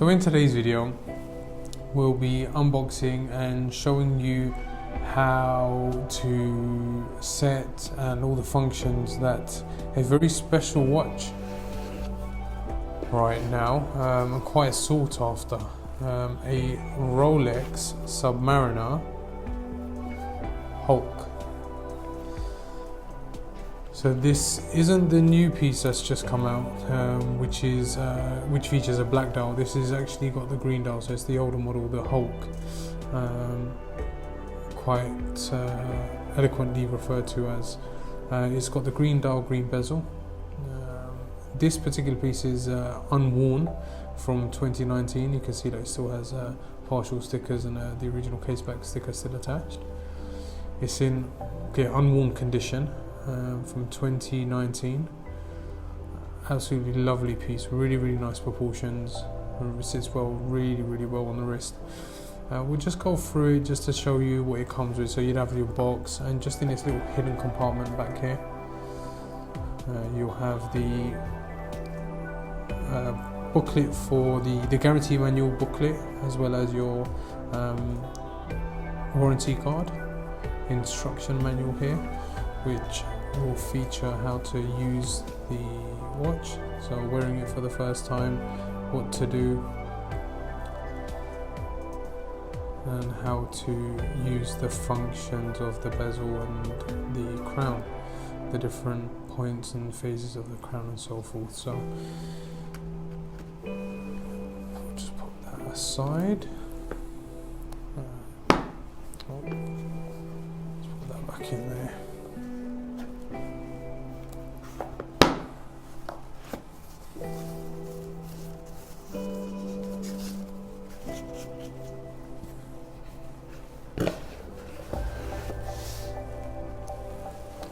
So in today's video, we'll be unboxing and showing you how to set and all the functions that a very special watch right now, quite sought after, a Rolex Submariner Hulk. So this isn't the new piece that's just come out, which features a black dial. This has actually got the green dial, so it's the older model, the Hulk, quite eloquently referred to as. It's got the green dial, green bezel. This particular piece is unworn from 2019. You can see that it still has partial stickers and the original caseback sticker still attached. It's in unworn condition. From 2019. Absolutely lovely piece, really nice proportions. It sits well, really well on the wrist. We'll just go through it just to show you what it comes with. So you'd have your box, and just in this little hidden compartment back here, you'll have the booklet for the guarantee manual booklet, as well as your warranty card, instruction manual here, which will feature how to use the watch, so wearing it for the first time, what to do, and how to use the functions of the bezel and the crown, the different points and phases of the crown and so forth. So I'll just put that aside. Let's put that back in there.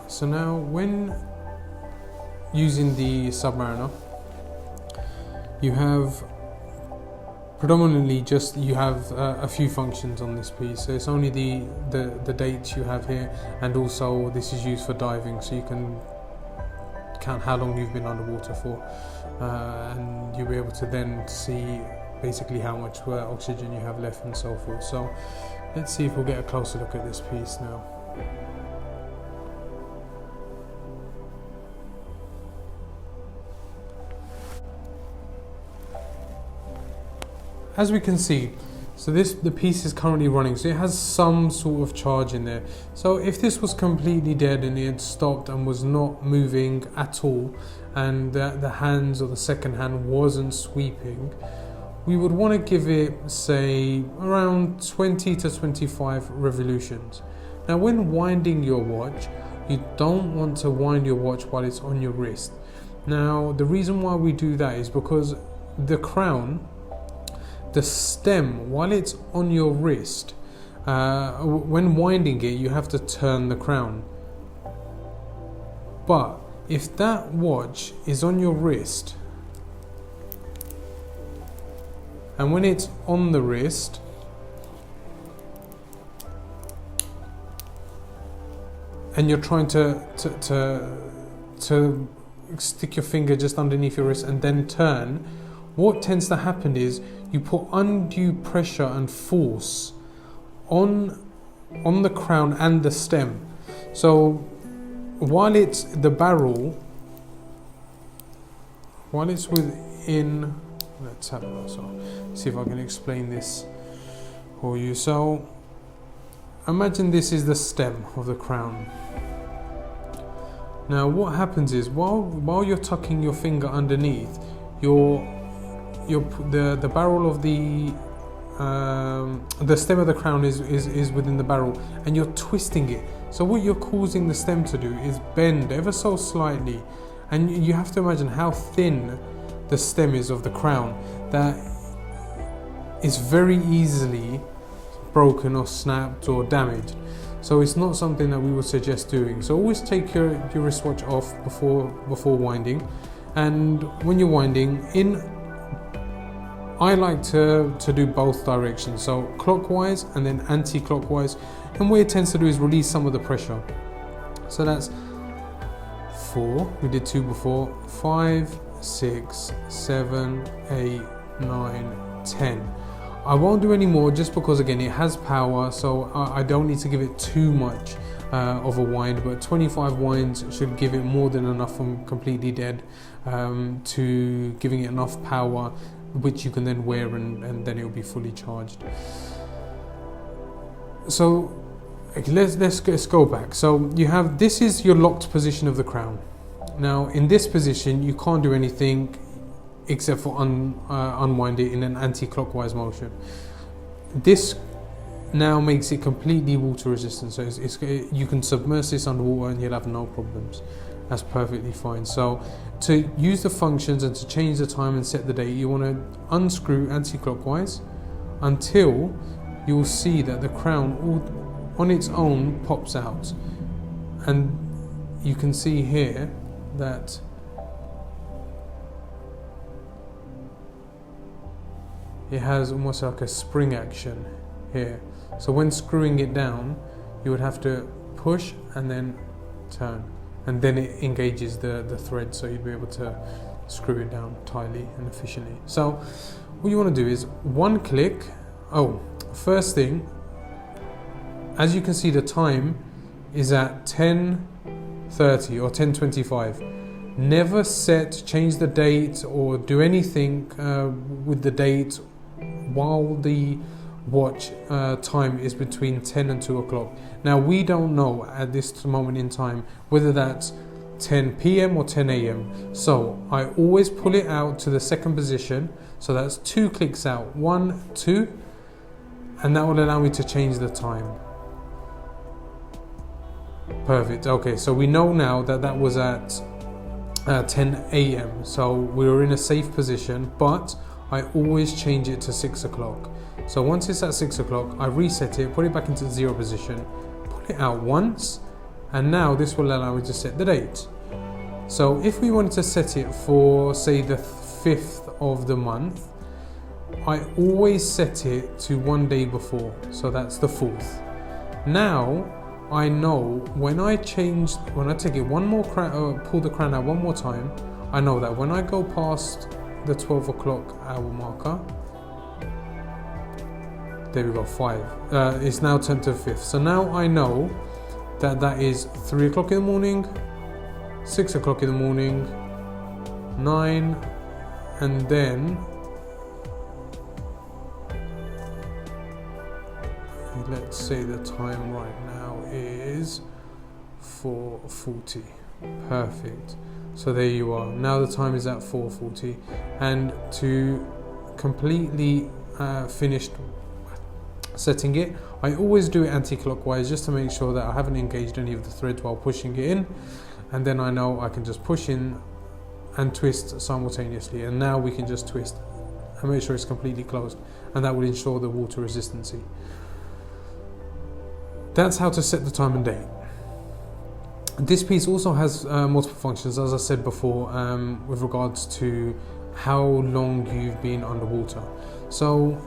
So now, when using the Submariner, you have predominantly a few functions on this piece. So it's only the dates you have here, and also this is used for diving, so you can count how long you've been underwater for, and you'll be able to then see basically how much oxygen you have left and so forth. So let's see if we'll get a closer look at this piece now. As we can see, so the piece is currently running, so it has some sort of charge in there. So if this was completely dead and it had stopped and was not moving at all, and the hands or the second hand wasn't sweeping, we would want to give it, say, around 20 to 25 revolutions. Now, when winding your watch, you don't want to wind your watch while it's on your wrist. Now, the reason why we do that is because the crown, the stem, while it's on your wrist, when winding it, you have to turn the crown. But if that watch is on your wrist, and when it's on the wrist, and you're trying to stick your finger just underneath your wrist and then turn, what tends to happen is you put undue pressure and force on the crown and the stem. So while it's the barrel, while it's within, let's have a look. So see if I can explain this for you. So imagine this is the stem of the crown. Now what happens is, while you're tucking your finger underneath, the barrel of the stem of the crown is within the barrel, and you're twisting it. So what you're causing the stem to do is bend ever so slightly, and you have to imagine how thin the stem is of the crown, that is very easily broken or snapped or damaged. So it's not something that we would suggest doing. So always take your wristwatch off before winding, and when you're winding I like to do both directions, so clockwise and then anti-clockwise, and what it tends to do is release some of the pressure. So that's 4, we did 2 before, 5, 6, 7, 8, 9, 10. I won't do any more just because again it has power, so I don't need to give it too much of a wind, but 25 winds should give it more than enough from completely dead to giving it enough power which you can then wear and then it will be fully charged. So let's go back. So you have, this is your locked position of the crown. Now in this position you can't do anything except for unwind it in an anti-clockwise motion. This now makes it completely water resistant, so you can submerge this underwater and you'll have no problems. That's perfectly fine. So to use the functions and to change the time and set the date, you want to unscrew anti-clockwise until you will see that the crown all on its own pops out, and you can see here that it has almost like a spring action here. So when screwing it down, you would have to push and then turn, and then it engages the thread, so you'd be able to screw it down tightly and efficiently. So what you want to do is one click. First thing, as you can see, the time is at 10:30 or 10:25. Never change the date or do anything with the date while the watch time is between 10 and 2 o'clock. Now we don't know at this moment in time whether that's 10 p.m. or 10 a.m. So I always pull it out to the second position, so that's 2 clicks out, 1, 2, and that will allow me to change the time. Perfect. Okay, so we know now that that was at 10 a.m. so we were in a safe position, but I always change it to 6 o'clock. So once it's at 6 o'clock, I reset it, put it back into 0 position, pull it out once, and now this will allow me to set the date. So if we wanted to set it for, say, the 5th of the month, I always set it to 1 day before, so that's the 4th. Now I know when I take it one more pull the crown out one more time, I know that when I go past the 12 o'clock hour marker, there we go, 5. It's now turned to 5th. So now I know that that is 3 o'clock in the morning, 6 o'clock in the morning, 9, and then let's say the time right now is 4:40. Perfect. So there you are. Now the time is at 4:40, and to completely finish setting it, I always do it anti-clockwise just to make sure that I haven't engaged any of the threads while pushing it in, and then I know I can just push in and twist simultaneously, and now we can just twist and make sure it's completely closed, and that will ensure the water resistancy. That's how to set the time and date. This piece also has multiple functions, as I said before, with regards to how long you've been underwater. So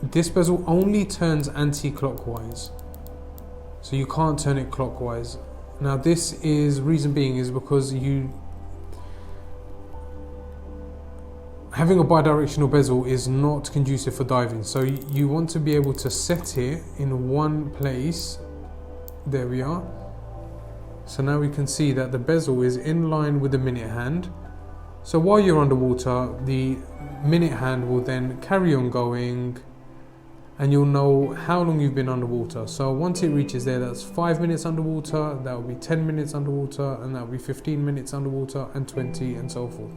this bezel only turns anti-clockwise, so you can't turn it clockwise. Now this is, reason being is because having a bidirectional bezel is not conducive for diving, so you want to be able to set it in one place. There we are. So now we can see that the bezel is in line with the minute hand. So while you're underwater, the minute hand will then carry on going, and you'll know how long you've been underwater. So once it reaches there, that's 5 minutes underwater, that will be 10 minutes underwater, and that will be 15 minutes underwater, and 20, and so forth.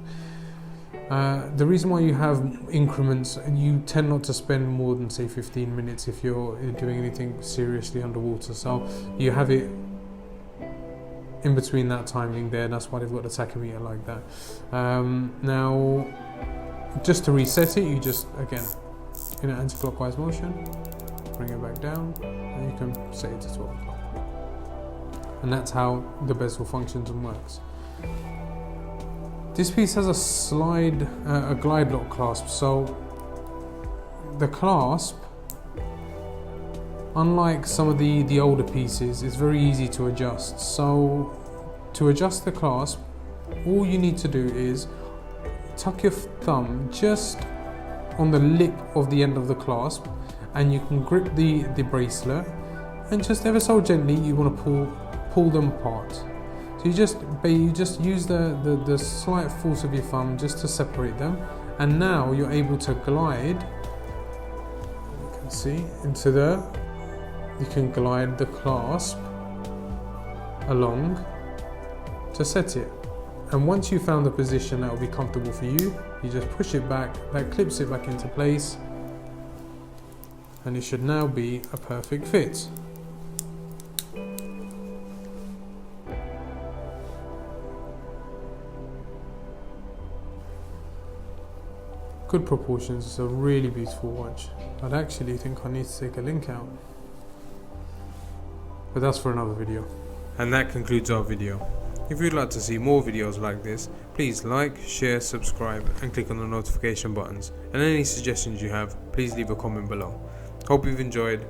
The reason why you have increments, you tend not to spend more than, say, 15 minutes if you're doing anything seriously underwater. So you have it in between that timing there, and that's why they've got the tachymeter like that. Now, just to reset it, you just, again, in an anti-clockwise motion, bring it back down, and you can set it to 12 o'clock. And that's how the bezel functions and works. This piece has a glide lock clasp. So the clasp, unlike some of the older pieces, is very easy to adjust. So to adjust the clasp, all you need to do is tuck your thumb just on the lip of the end of the clasp, and you can grip the bracelet, and just ever so gently you want to pull them apart. So you just use the slight force of your thumb just to separate them, and now you're able to glide, you can see, into you can glide the clasp along to set it. And once you've found the position that will be comfortable for you, you just push it back, that clips it back into place, and it should now be a perfect fit. Good proportions, it's a really beautiful watch. I'd actually think I need to take a link out, but that's for another video. And that concludes our video. If you'd like to see more videos like this, please like, share, subscribe and click on the notification buttons, and any suggestions you have, please leave a comment below. Hope you've enjoyed,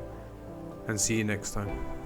and see you next time.